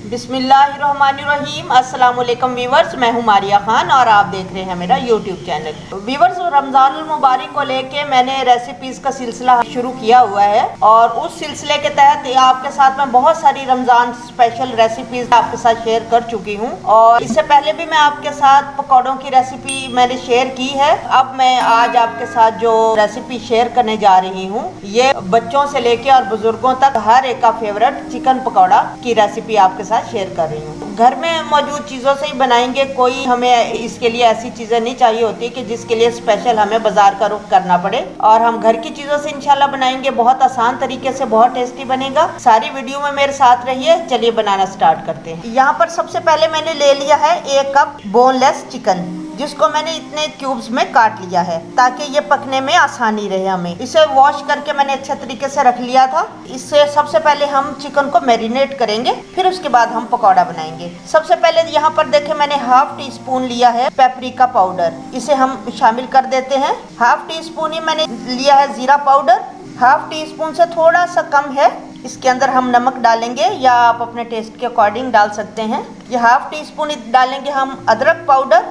बिस्मिल्लाहिर्रहमानिर्रहीम। अस्सलाम वालेकुम वीवर्स, मैं हूं मारिया खान और आप देख रहे हैं मेरा यूट्यूब चैनल। वीवर्स, रमज़ानुल मुबारक को लेके मैंने रेसिपीज़ का सिलसिला शुरू किया हुआ है और उस सिलसिले के तहत आपके साथ मैं बहुत सारी रमज़ान स्पेशल रेसिपीज़ आपके साथ शेयर कर चुकी हूं और इससे पहले भी मैं आपके साथ पकौड़ों की रेसिपी मैंने शेयर की है। अब मैं आज आपके साथ जो रेसिपी शेयर करने जा रही हूँ ये बच्चों से लेके और बुजुर्गों तक हर एक का फेवरेट चिकन पकौड़ा की रेसिपी आपके साथ शेयर कर रही हूँ। घर में मौजूद चीज़ों से ही बनाएंगे, कोई हमें इसके लिए ऐसी चीज़ें नहीं चाहिए होती कि जिसके लिए स्पेशल हमें बाजार का रुख करना पड़े और हम घर की चीज़ों से इंशाल्लाह बनाएंगे। बहुत आसान तरीके से बहुत टेस्टी बनेगा। सारी वीडियो में मेरे साथ रहिए। चलिए बनाना स्टार्ट करते हैं। यहाँ पर सबसे पहले मैंने ले लिया है 1 कप बोनलेस चिकन, जिसको मैंने इतने क्यूब्स में काट लिया है ताकि ये पकने में आसानी रहे हमें। इसे वॉश करके मैंने अच्छे तरीके से रख लिया था। इससे सबसे पहले हम चिकन को मैरिनेट करेंगे, फिर उसके बाद हम पकौड़ा बनाएंगे। सबसे पहले यहाँ पर देखें मैंने ½ टी स्पून लिया है पेपरिका पाउडर, इसे हम शामिल कर देते हैं। ½ टी स्पून ही मैंने लिया है जीरा पाउडर, ½ टी स्पून से थोड़ा सा कम है। इसके अंदर हम नमक डालेंगे या आप अपने टेस्ट के अकॉर्डिंग डाल सकते हैं। ये ½ टी स्पून डालेंगे हम अदरक पाउडर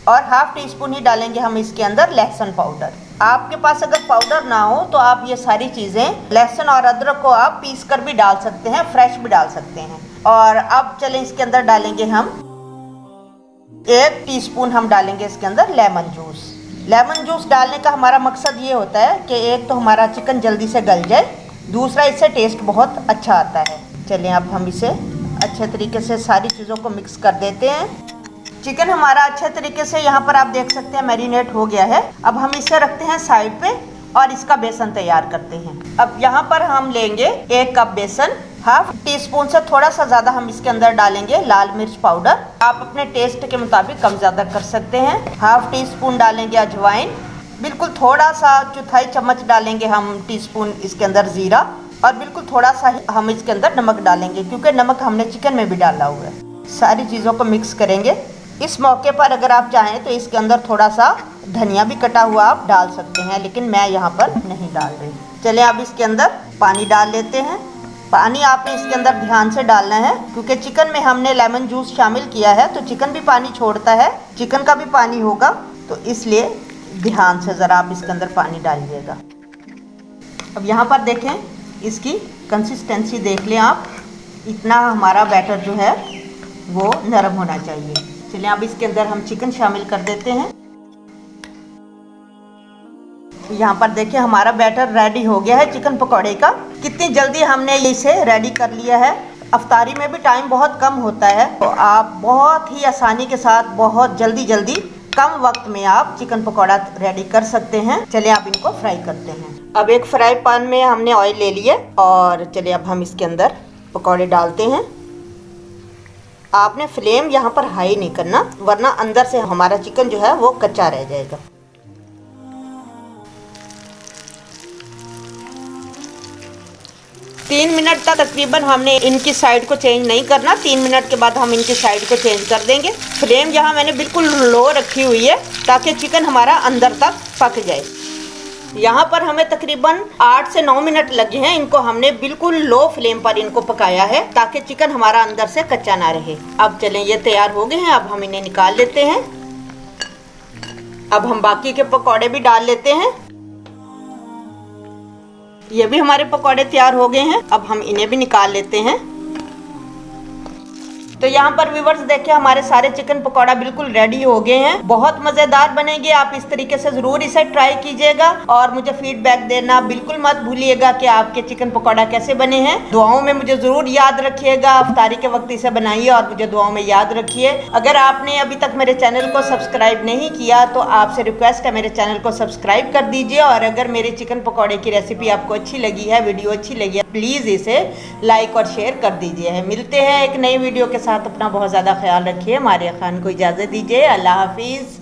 और ½ टी स्पून ही डालेंगे हम इसके अंदर लहसुन पाउडर। आपके पास अगर पाउडर ना हो तो आप ये सारी चीज़ें लहसुन और अदरक को आप पीस कर भी डाल सकते हैं, फ्रेश भी डाल सकते हैं। और अब चलें इसके अंदर डालेंगे हम 1 टीस्पून हम डालेंगे इसके अंदर लेमन जूस। लेमन जूस डालने का हमारा मकसद ये होता है कि एक तो हमारा चिकन जल्दी से गल जाए, दूसरा इससे टेस्ट बहुत अच्छा आता है। चलिए अब हम इसे अच्छे तरीके से सारी चीज़ों को मिक्स कर देते हैं। चिकन हमारा अच्छे तरीके से यहाँ पर आप देख सकते हैं मैरिनेट हो गया है। अब हम इसे रखते हैं साइड पे और इसका बेसन तैयार करते हैं। अब यहाँ पर हम लेंगे 1 कप बेसन, ½ टी स्पून से थोड़ा सा ज़्यादा हम इसके अंदर डालेंगे लाल मिर्च पाउडर। आप अपने टेस्ट के मुताबिक कम ज़्यादा कर सकते हैं। ½ टी स्पून डालेंगे अजवाइन, बिल्कुल थोड़ा सा 1/4 चम्मच डालेंगे हम टीस्पून इसके अंदर ज़ीरा और बिल्कुल थोड़ा सा हम इसके अंदर नमक डालेंगे क्योंकि नमक हमने चिकन में भी डाला हुआ है। सारी चीज़ों को मिक्स करेंगे। इस मौके पर अगर आप चाहें तो इसके अंदर थोड़ा सा धनिया भी कटा हुआ आप डाल सकते हैं, लेकिन मैं यहाँ पर नहीं डाल रही। चलें अब इसके अंदर पानी डाल लेते हैं। पानी आपने इसके अंदर ध्यान से डालना है क्योंकि चिकन में हमने लेमन जूस शामिल किया है तो चिकन भी पानी छोड़ता है, चिकन का भी पानी होगा, तो इसलिए ध्यान से ज़रा आप इसके अंदर पानी डालिएगा। अब यहाँ पर देखें इसकी कंसिस्टेंसी देख लें आप, इतना हमारा बैटर जो है वो नरम होना चाहिए। चलिए अब इसके अंदर हम चिकन शामिल कर देते हैं। यहाँ पर देखिए हमारा बैटर रेडी हो गया है चिकन पकौड़े का। कितनी जल्दी हमने इसे रेडी कर लिया है। अफ्तारी में भी टाइम बहुत कम होता है तो आप बहुत ही आसानी के साथ बहुत जल्दी कम वक्त में आप चिकन पकौड़ा रेडी कर सकते हैं। चलिए आप इनको फ्राई करते हैं। अब एक फ्राई पैन में हमने ऑयल ले लिया और चलिए अब हम इसके अंदर पकौड़े डालते हैं। आपने फ्लेम यहाँ पर हाई नहीं करना वरना अंदर से हमारा चिकन जो है वो कच्चा रह जाएगा। तीन मिनट तक तकरीबन हमने इनकी साइड को चेंज नहीं करना। 3 मिनट के बाद हम इनकी साइड को चेंज कर देंगे। फ्लेम यहाँ मैंने बिल्कुल लो रखी हुई है ताकि चिकन हमारा अंदर तक पक जाए। यहाँ पर हमें तकरीबन 8 से 9 मिनट लगे हैं। इनको हमने बिल्कुल लो फ्लेम पर इनको पकाया है ताकि चिकन हमारा अंदर से कच्चा ना रहे। अब चलें ये तैयार हो गए हैं। अब हम इन्हें निकाल लेते हैं। अब हम बाकी के पकौड़े भी डाल लेते हैं। ये भी हमारे पकौड़े तैयार हो गए हैं। अब हम इन्हें भी निकाल लेते हैं। तो यहाँ पर व्यूअर्स देखिए हमारे सारे चिकन पकौड़ा बिल्कुल रेडी हो गए हैं। बहुत मज़ेदार बनेंगे। आप इस तरीके से ज़रूर इसे ट्राई कीजिएगा और मुझे फीडबैक देना बिल्कुल मत भूलिएगा कि आपके चिकन पकौड़ा कैसे बने हैं। दुआओं में मुझे ज़रूर याद रखिएगा। अफ्तारी के वक्त इसे बनाइए और मुझे दुआओं में याद रखिए। अगर आपने अभी तक मेरे चैनल को सब्सक्राइब नहीं किया तो आपसे रिक्वेस्ट है मेरे चैनल को सब्सक्राइब कर दीजिए। और अगर मेरे चिकन पकौड़े की रेसिपी आपको अच्छी लगी है, वीडियो अच्छी लगी है, प्लीज़ इसे लाइक और शेयर कर दीजिए। मिलते हैं एक नई वीडियो के साथ। अपना बहुत ज़्यादा ख्याल रखिए। मारिया खान को इजाज़त दीजिए। अल्लाह हाफिज़।